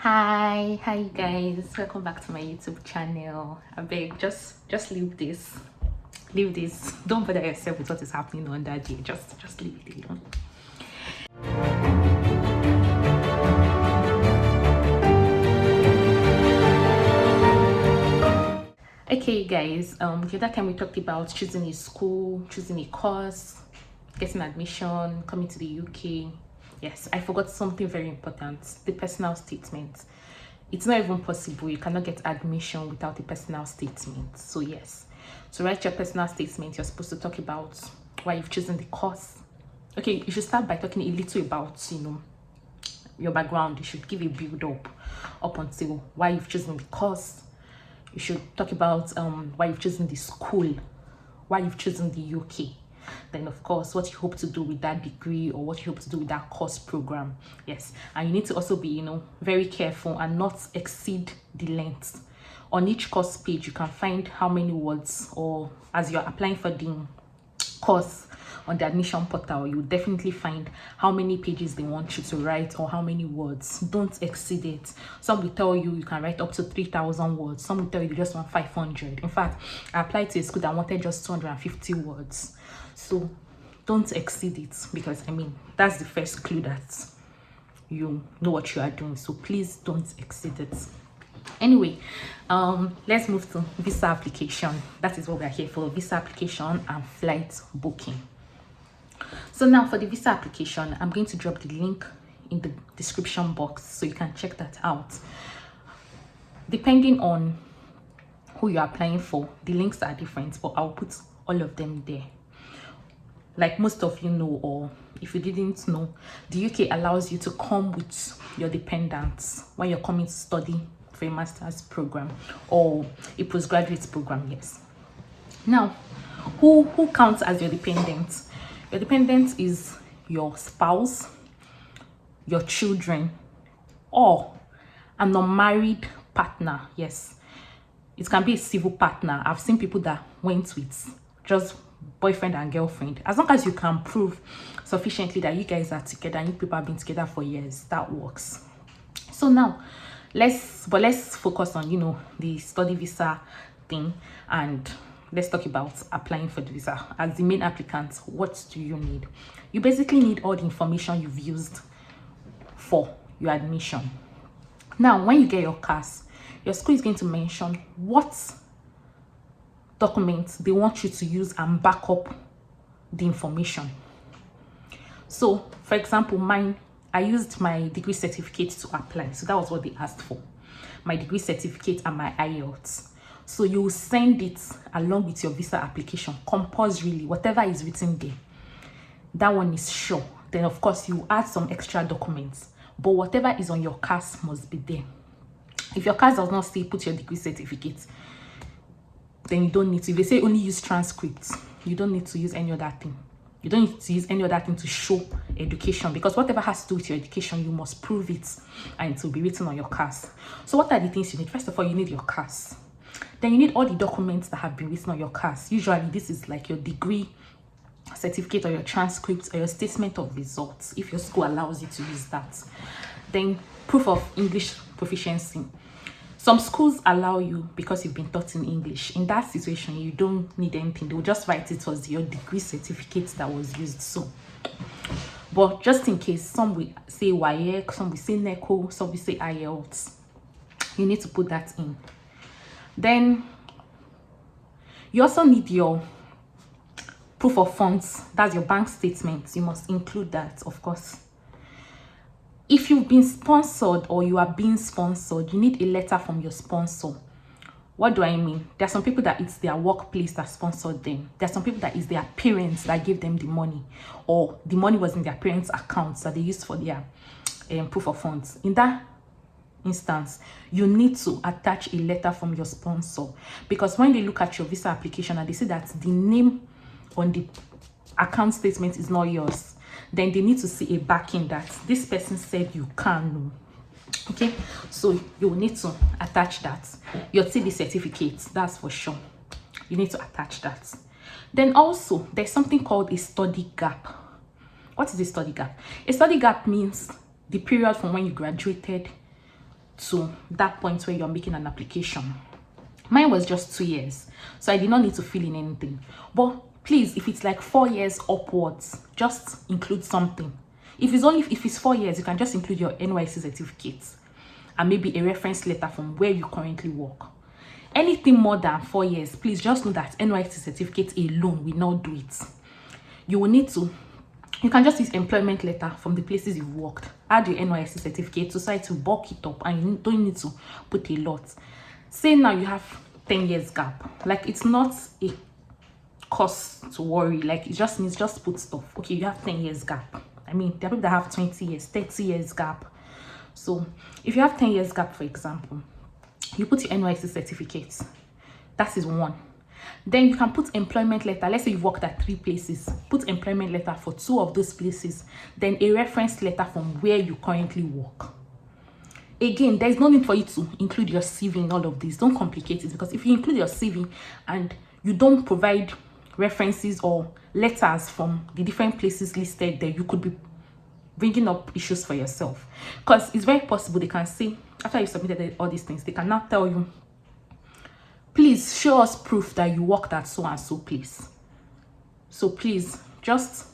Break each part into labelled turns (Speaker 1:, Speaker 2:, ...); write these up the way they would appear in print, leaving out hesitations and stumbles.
Speaker 1: Hi you guys, welcome back to my YouTube channel. I beg, just leave this, don't bother yourself with what is happening on that day. Just leave it alone. Okay guys, the other time we talked about choosing a school, choosing a course, getting admission, coming to the UK. Yes, I forgot something very important: the personal statement. It's not even possible. You cannot get admission without a personal statement. So yes, to write your personal statement, you're supposed to talk about why you've chosen the course. Okay, you should start by talking a little about your background. You should give a build up until why you've chosen the course. You should talk about why you've chosen the school, why you've chosen the UK. Then of course what you hope to do with that degree or what you hope to do with that course program. Yes, and you need to also be very careful and not exceed the length. On each course page you can find how many words, or as you're applying for the course on the admission portal, you definitely find how many pages they want you to write or how many words. Don't exceed it. Some will tell you can write up to 3,000 words. Some will tell you just want 500. In fact, I applied to a school that wanted just 250 words. So don't exceed it, because that's the first clue that you know what you are doing. So please don't exceed it. Anyway, let's move to visa application. That is what we are here for: visa application and flight booking. So now for the visa application, I'm going to drop the link in the description box so you can check that out. Depending on who you're applying for, the links are different, but I'll put all of them there. Like most of you know, or if you didn't know, the UK allows you to come with your dependents when you're coming to study for a master's program or a postgraduate program. Yes. Now, who counts as your dependent? Your dependent is your spouse, your children, or an unmarried partner. Yes, it can be a civil partner. I've seen people that went with just boyfriend and girlfriend. As long as you can prove sufficiently that you guys are together and you people have been together for years, that works. So now let's focus on the study visa thing, and let's talk about applying for the visa. As the main applicant, what do you need? You basically need all the information you've used for your admission. Now when you get your CAS, your school is going to mention what documents they want you to use and back up the information. So for example, I used my degree certificate to apply, so that was what they asked for: my degree certificate and my IELTS. So you will send it along with your visa application compulsorily. Whatever is written there, that one is sure. Then of course you add some extra documents, but whatever is on your CAS must be there. If your CAS does not say put your degree certificate, then you don't need to. If they say only use transcripts, you don't need to use any other thing. You don't need to use any other thing to show education, because whatever has to do with your education, you must prove it and it will be written on your CAS. So what are the things you need? First of all, you need your CAS. Then you need all the documents that have been written on your CAS. Usually this is like your degree certificate or your transcripts or your statement of results, if your school allows you to use that. Then proof of English proficiency. Some schools allow you because you've been taught in English. In that situation, you don't need anything. They will just write it was your degree certificate that was used. So, but just in case, some will say WAEC, some will say NECO, some will say IELTS. You need to put that in. Then you also need your proof of funds. That's your bank statement. You must include that, of course. If you've been sponsored or you are being sponsored, you need a letter from your sponsor. What do I mean? There are some people that it's their workplace that sponsored them. There are some people that it's their parents that gave them the money, or the money was in their parents' accounts that they used for their proof of funds. In that instance, you need to attach a letter from your sponsor, because when they look at your visa application and they see that the name on the account statement is not yours, then they need to see a backing that this person said you can. Okay, so you will need to attach that. Your TB certificate, that's for sure. You need to attach that. Then also there's something called a study gap. What is a study gap? A study gap means the period from when you graduated to that point where you're making an application. Mine was just 2 years, so I did not need to fill in anything. But please, if it's like 4 years upwards, just include something. If it's 4 years, you can just include your NYSC certificate and maybe a reference letter from where you currently work. Anything more than 4 years, please just know that NYSC certificate alone will not do it. You will need to, you can just use employment letter from the places you've worked. Add your NYSC certificate to try to bulk it up, and you don't need to put a lot. Say now you have 10 years gap. Like, it's not a cause to worry. Like, it just means just put stuff. Okay, you have 10 years gap. I mean, there are people that have 20 years, 30 years gap. So if you have 10 years gap, for example, you put your NYSC certificate. That is one. Then you can put employment letter. Let's say you've worked at 3 places. Put employment letter for 2 of those places. Then a reference letter from where you currently work. Again, there's no need for you to include your CV in all of this. Don't complicate it, because if you include your CV and you don't provide references or letters from the different places listed there, you could be bringing up issues for yourself. Because it's very possible they can say, after you submitted all these things, they can now tell you, please show us proof that you worked at so and so place. So please just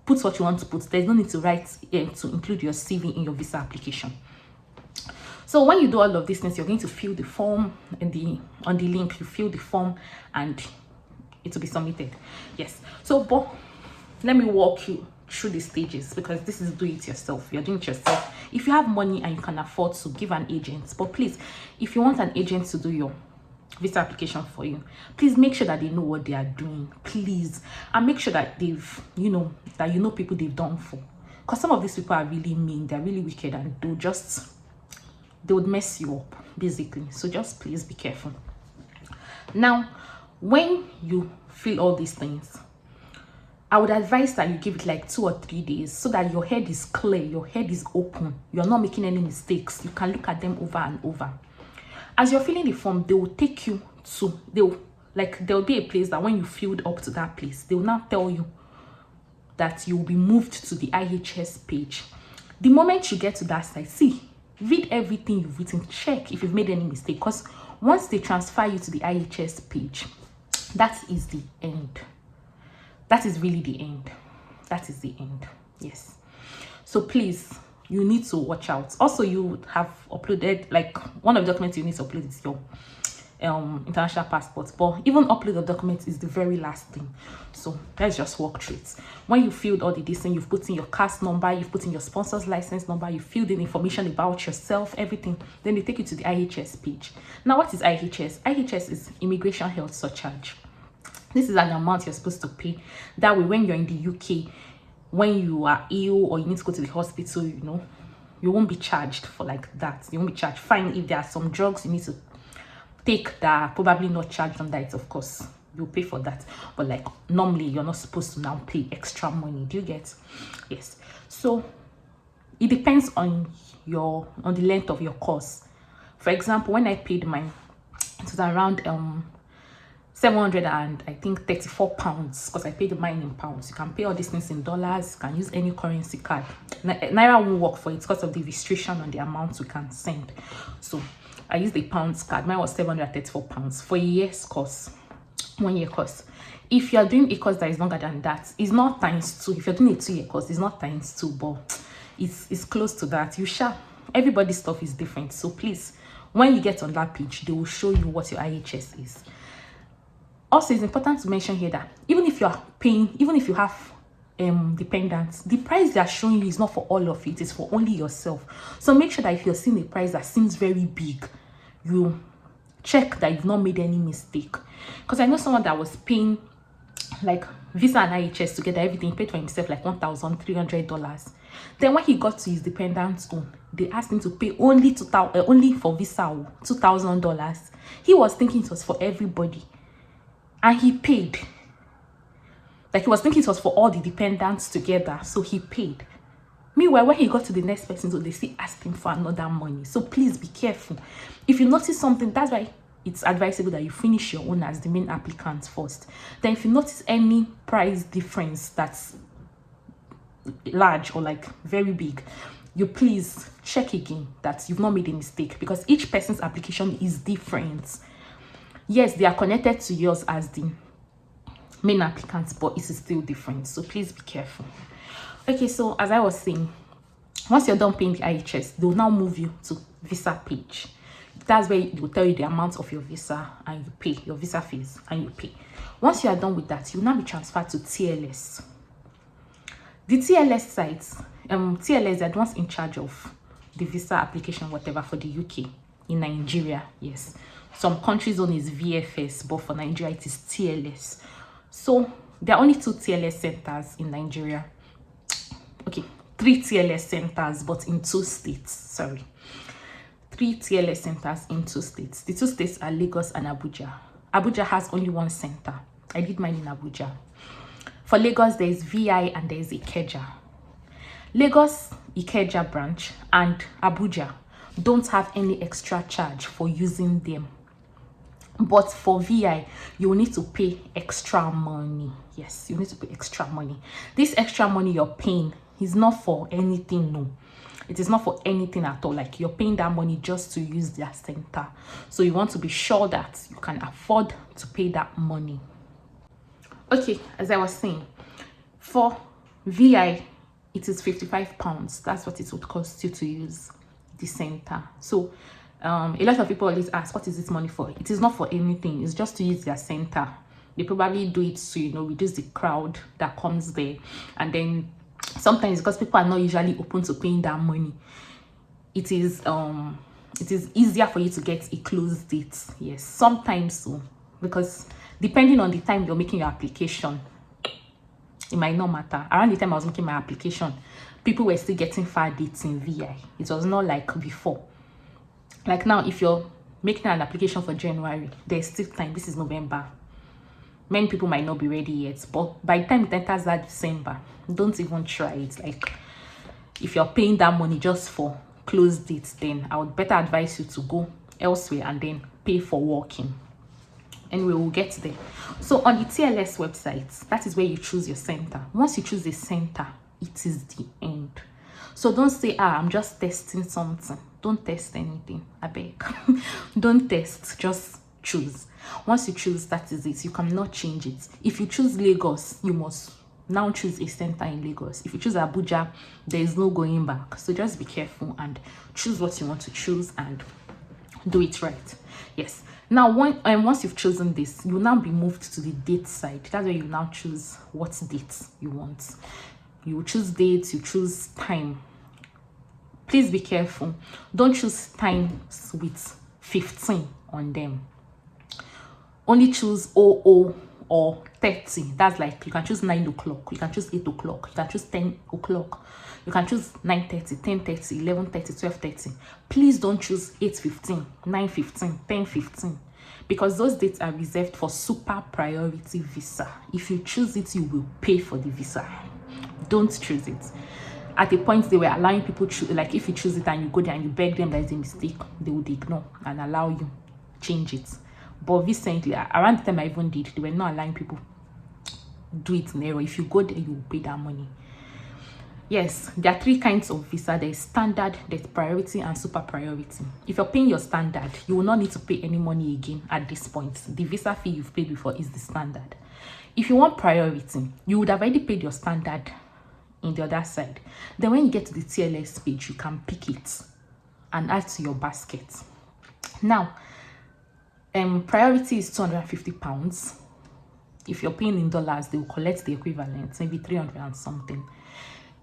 Speaker 1: put what you want to put. There's no need to write to include your CV in your visa application. So when you do all of these things, you're going to fill the form on the link. You fill the form and it will be submitted. Yes. So, but let me walk you through the stages, because this is do it yourself. You're doing it yourself. If you have money and you can afford to, give an agent. But please, if you want an agent to do your visa application for you, please make sure that they know what they are doing, please, and make sure that they've people they've done for, because some of these people are really mean, they're really wicked, and they would mess you up basically. So just please be careful. Now, when you fill all these things, I would advise that you give it like 2 or 3 days, so that your head is clear, your head is open, you're not making any mistakes. You can look at them over and over. As you're filling the form, they will take you to, there'll be a place that when you filled up to that place, they will now tell you that you will be moved to the IHS page. The moment you get to that site, read everything you've written, check if you've made any mistake, because once they transfer you to the IHS page, that is the end. That is really the end. That is the end. Yes. So please, you need to watch out. Also, you have uploaded, like, one of the documents you need to upload is your international passport, but even upload of documents is the very last thing. So let's just walk through it. When you filled all the thing, you've put in your CAS number, you've put in your sponsor's license number, you filled in information about yourself, everything. Then they take you to the IHS page. Now, what is IHS? IHS is Immigration Health Surcharge. This is an amount you're supposed to pay. That way, when you're in the UK, when you are ill or you need to go to the hospital, you won't be charged for like that. You won't be charged. Fine, if there are some drugs you need to take that are probably not charged on that, of course, you'll pay for that. But like, normally, you're not supposed to now pay extra money. Do you get? Yes. So it depends on the length of your course. For example, when I paid mine, it was around 700 and I think 34 pounds, because I paid mine in pounds. You can pay all these things in dollars. You can use any currency card. Naira won't work for it because of the restriction on the amount we can send. So I used the pounds card. Mine was 734 pounds for a year's course, 1 year course. If you are doing a course that is longer than that, it's not ×2. If you're doing a 2-year course, it's not ×2, but it's close to that. Everybody's stuff is different. So please, when you get on that page, they will show you what your IHS is. Also, it's important to mention here that even if you have dependents, the price they are showing you is not for all of it, it's for only yourself. So make sure that if you're seeing a price that seems very big, you check that you've not made any mistake. Because I know someone that was paying like visa and IHS together, everything, paid for himself like $1,300. Then when he got to his dependent's own, they asked him to pay only for visa $2,000. He was thinking it was for everybody, and he paid. Like, he was thinking it was for all the dependents together, so he paid. Meanwhile, when he got to the next person, so they still asked him for another money. So please be careful. If you notice something, that's why it's advisable that you finish your own as the main applicant first. Then if you notice any price difference that's large or like very big, you please check again that you've not made a mistake, because each person's application is different. Yes, they are connected to yours as the main applicants, but it is still different, so please be careful. Okay, so as I was saying, once you're done paying the IHS, they'll now move you to visa page. That's where it will tell you the amount of your visa, and you pay your visa fees, and you pay. Once you are done with that, you'll now be transferred to TLS. The TLS sites, TLS, they're the ones in charge of the visa application, whatever, for the UK. In Nigeria, yes. Some countries' own is VFS, but for Nigeria, it is TLS. So there are only 2 TLS centers in Nigeria. Okay, 3 TLS centers, but in 2 states. Sorry. 3 TLS centers in 2 states. The 2 states are Lagos and Abuja. Abuja has only 1 center. I did mine in Abuja. For Lagos, there is VI and there is Ikeja. Lagos, Ikeja branch and Abuja don't have any extra charge for using them. But for VI, you will need to pay extra money. Yes, you need to pay extra money. This extra money you're paying is not for anything, no. It is not for anything at all. Like, you're paying that money just to use their center. So you want to be sure that you can afford to pay that money. Okay, as I was saying, for VI, it is £55. That's what it would cost you to use the center. So a lot of people always ask, what is this money for? It is not for anything. It's just to use their center. They probably do it to, you know, reduce the crowd that comes there. And then sometimes, because people are not usually open to paying that money, it is easier for you to get a closed date. Yes, sometimes so, because depending on the time you're making your application, it might not matter. Around the time I was making my application, people were still getting far dates in VI. It was not like before. Like now, if you're making an application for January, there's still time. This is November. Many people might not be ready yet, but by the time it enters that December, don't even try it. Like, if you're paying that money just for closed dates, then I would better advise you to go elsewhere and then pay for walking. Anyway, we'll get there. So on the TLS website, that is where you choose your center. Once you choose the center, it is the end. So don't say, I'm just testing something. Don't test anything, I beg. Don't test, just choose. Once you choose, that is it. You cannot change it. If you choose Lagos, you must now choose a center in Lagos. If you choose Abuja, there is no going back. So just be careful and choose what you want to choose and do it right. Yes. Now, once you've chosen this, you will now be moved to the date side. That's where you now choose what dates you want. You choose dates, you choose time. Please be careful. Don't choose times with 15 on them. Only choose 00 or 30. That's like, you can choose 9 o'clock, you can choose 8 o'clock, you can choose 10 o'clock, you can choose 9:30, 10:30, 11:30, 12:30. Please don't choose 8:15, 9:15, 10:15, because those dates are reserved for super priority visa. If you choose it, you will pay for the visa. Don't choose it. At a point, they were allowing people to, like, if you choose it and you go there and you beg them that is a mistake, they would ignore and allow you change it. But recently, around the time I even did, they were not allowing people do it in error. If you go there, you will pay that money. Yes, there are 3 kinds of visa. There is standard, there's priority, and super priority. If you're paying your standard, you will not need to pay any money again at this point. The visa fee you've paid before is the standard. If you want priority, you would have already paid your standard in the other side. Then when you get to the TLS page, you can pick it and add to your basket. Now, priority is £250. If you're paying in dollars, they will collect the equivalent, maybe 300 and something.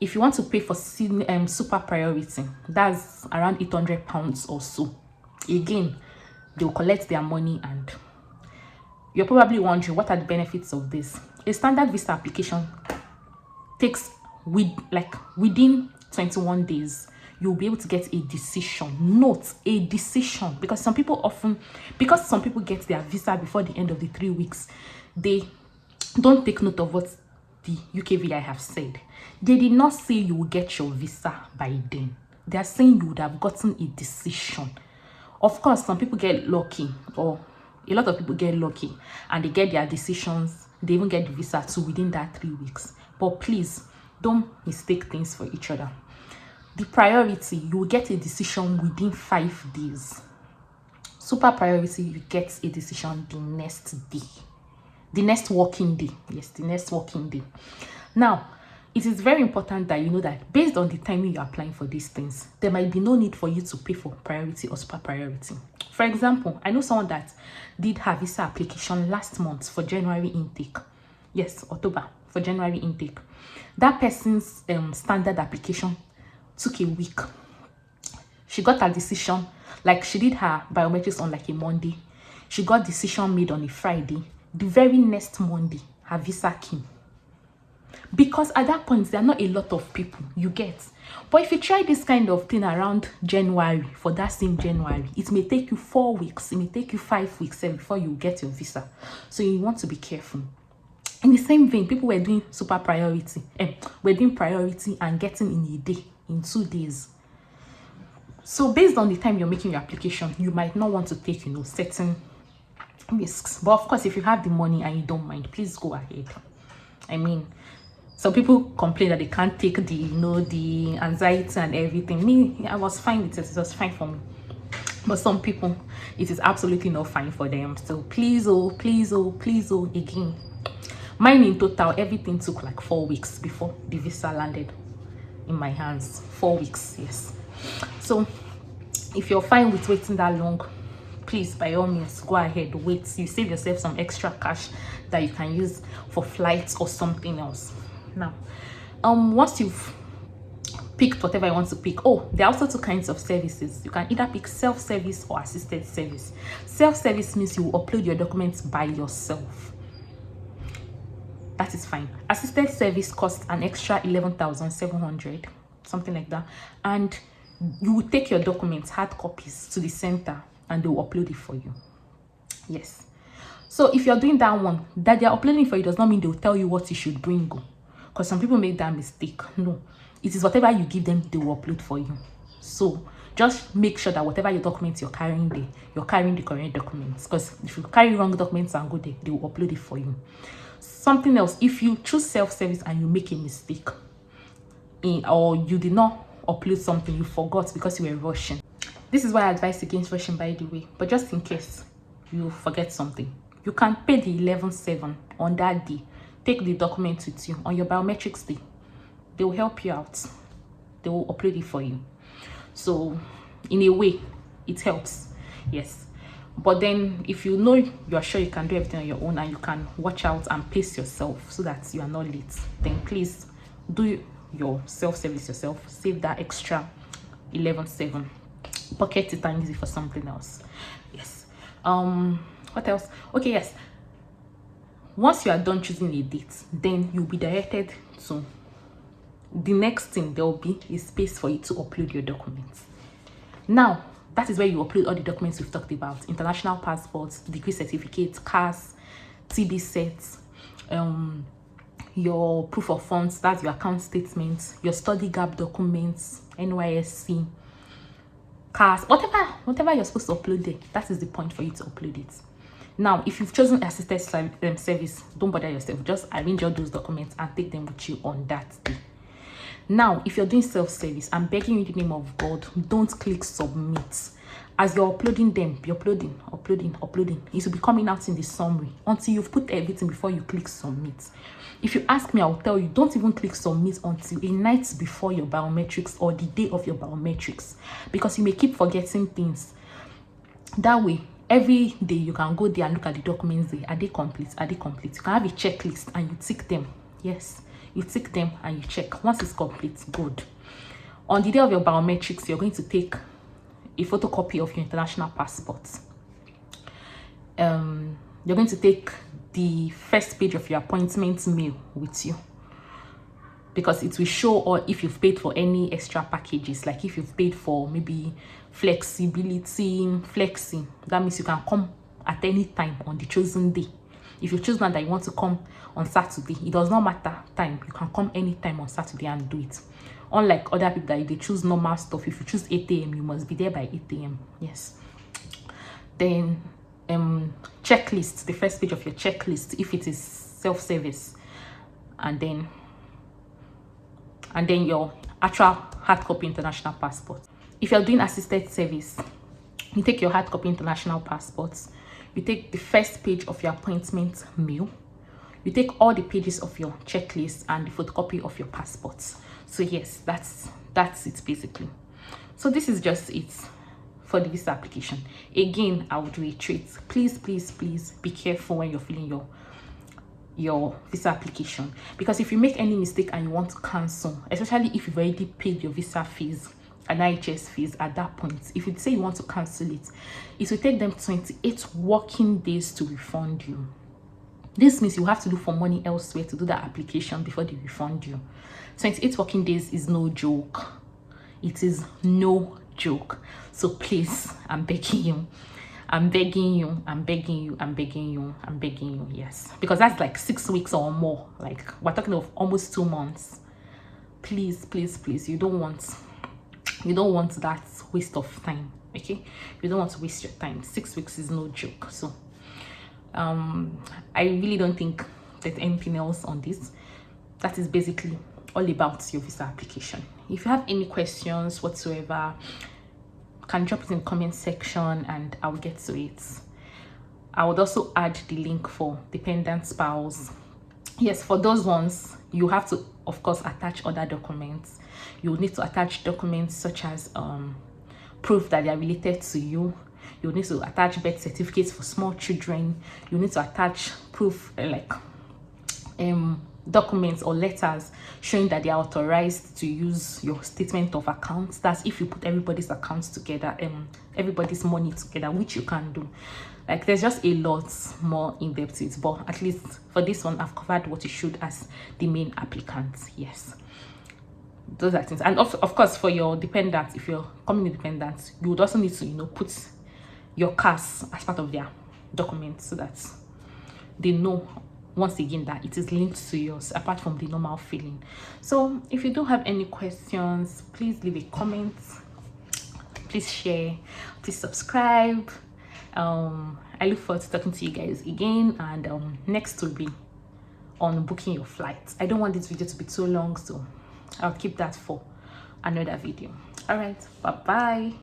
Speaker 1: If you want to pay for super priority, that's around £800 or so. Again, they will collect their money, and you're probably wondering, what are the benefits of this? A standard visa application takes within 21 days. You'll be able to get a decision. Note, a decision, because some people get their visa before the end of the 3 weeks, they don't take note of what the UKVI have said. They did not say you will get your visa by then. They are saying you would have gotten a decision. Of course, some people get lucky, or a lot of people get lucky, and they get their decisions. They even get the visa too within that 3 weeks. But please, don't mistake things for each other. The priority, you will get a decision within 5 days. Super priority, you get a decision the next day, the next working day. Yes, the next working day. Now, it is very important that you know that based on the timing you're applying for these things, there might be no need for you to pay for priority or super priority. For example, I know someone that did her visa application last month for January intake. Yes, October for January intake. That person's standard application took a week. She got her decision, like she did her biometrics on like a Monday. She got decision made on a Friday. The very next Monday, her visa came. Because at that point, there are not a lot of people, you get. But if you try this kind of thing around January, for that same January, it may take you 4 weeks, it may take you 5 weeks before you get your visa. So you want to be careful. In the same vein, people were doing super priority, we're doing priority and getting in a day, in 2 days. So based on the time you're making your application, you might not want to take, you know, certain risks. But of course, if you have the money and you don't mind, please go ahead. I mean, some people complain that they can't take the, you know, the anxiety and everything. Me, I was fine with it. It was fine for me. But some people, it is absolutely not fine for them. So please, oh, please, oh, please, oh, again. Mine in total, everything took like 4 weeks before the visa landed in my hands. 4 weeks, yes. So if you're fine with waiting that long, please, by all means, go ahead, wait. You save yourself some extra cash that you can use for flights or something else. Now, once you've picked whatever you want to pick, oh, there are also 2 kinds of services. You can either pick self-service or assisted service. Self-service means you will upload your documents by yourself. That is fine. Assisted service costs an extra 11,700, something like that, and you will take your documents, hard copies, to the center and they will upload it for you. Yes. So if you're doing that one, that they're uploading for you does not mean they will tell you what you should bring. Because some people make that mistake. No, it is whatever you give them, they will upload for you. So just make sure that whatever your documents you're carrying there, you're carrying the correct documents. Because if you carry wrong documents and go there, they will upload it for you. Something else, if you choose self-service and you make a mistake, or you did not upload something, you forgot because you were rushing. This is why I advise against rushing, by the way. But just in case you forget something, you can pay the 11,700 on that day. Take the document with you on your biometrics day. They will help you out. They will upload it for you. So in a way, it helps. Yes. But then if you know you're sure you can do everything on your own and you can watch out and pace yourself so that you are not late, then please do your self-service yourself. Save that extra 11,700. Pocket it and use it for something else. Yes. What else? Okay, yes. Once you are done choosing a date, then you'll be directed to the next thing. There will be a space for you to upload your documents. Now, that is where you upload all the documents we've talked about: international passports, degree certificates, CAS, TB sets, your proof of funds, that's your account statements, your study gap documents, NYSC, CAS, whatever you're supposed to upload there. That is the point for you to upload it. Now, if you've chosen assisted service, don't bother yourself. Just arrange all those documents and take them with you on that day. Now, if you're doing self-service, I'm begging you in the name of God, don't click submit. As you're uploading them, be uploading. It will be coming out in the summary until you've put everything before you click submit. If you ask me, I'll tell you, don't even click submit until a night before your biometrics or the day of your biometrics, because you may keep forgetting things. That way, every day you can go there and look at the documents there. Are they complete? Are they complete? You can have a checklist and you tick them. Yes, you tick them and you check. Once it's complete, good. On the day of your biometrics, you're going to take a photocopy of your international passport. You're going to take the first page of your appointment mail with you, because it will show, or if you've paid for any extra packages, like if you've paid for maybe flexi, that means you can come at any time on the chosen day. If you choose now that you want to come on Saturday, it does not matter time, you can come anytime on Saturday and do it. Unlike other people that if they choose normal stuff, if you choose 8 a.m, you must be there by 8 a.m. Yes. Then checklist, the first page of your checklist if it is self-service, and then your actual hard copy international passport. If you're doing assisted service, you take your hard copy international passports, you take the first page of your appointment mail, you take all the pages of your checklist and the photocopy of your passports. So yes, that's it basically. So this is just it for the visa application. Again, I would reiterate, please be careful when you're filling your visa application, because if you make any mistake and you want to cancel, especially if you've already paid your visa fees and IHS fees at that point, if you say you want to cancel it, it will take them 28 working days to refund you. This means you have to look for money elsewhere to do that application before they refund you. 28 working days is no joke. It is no joke. So please, I'm begging you, yes, because that's like 6 weeks or more. Like, we're talking of almost 2 months. Please, you don't want that waste of time. Okay, you don't want to waste your time. 6 weeks is no joke. So I really don't think there's anything else on this. That is basically all about your visa application. If you have any questions whatsoever, you can drop it in the comment section and I'll get to it. I would also add the link for dependent spouse. Yes, for those ones, you have to, of course, attach other documents. You need to attach documents such as proof that they are related to you. You need to attach birth certificates for small children. You need to attach proof like documents or letters showing that they are authorized to use your statement of accounts. That's if you put everybody's accounts together, everybody's money together, which you can do. Like, there's just a lot more in depth to it, but at least for this one, I've covered what you should as the main applicant. Yes, those are things. And of course, for your dependents, if you're coming dependent, you would also need to put your CAS as part of their documents so that they know once again that it is linked to yours apart from the normal filling. So if you do have any questions, please leave a comment, please share, please subscribe. I look forward to talking to you guys again, and next will be on booking your flights. I don't want this video to be too long, so I'll keep that for another video. All right, bye bye.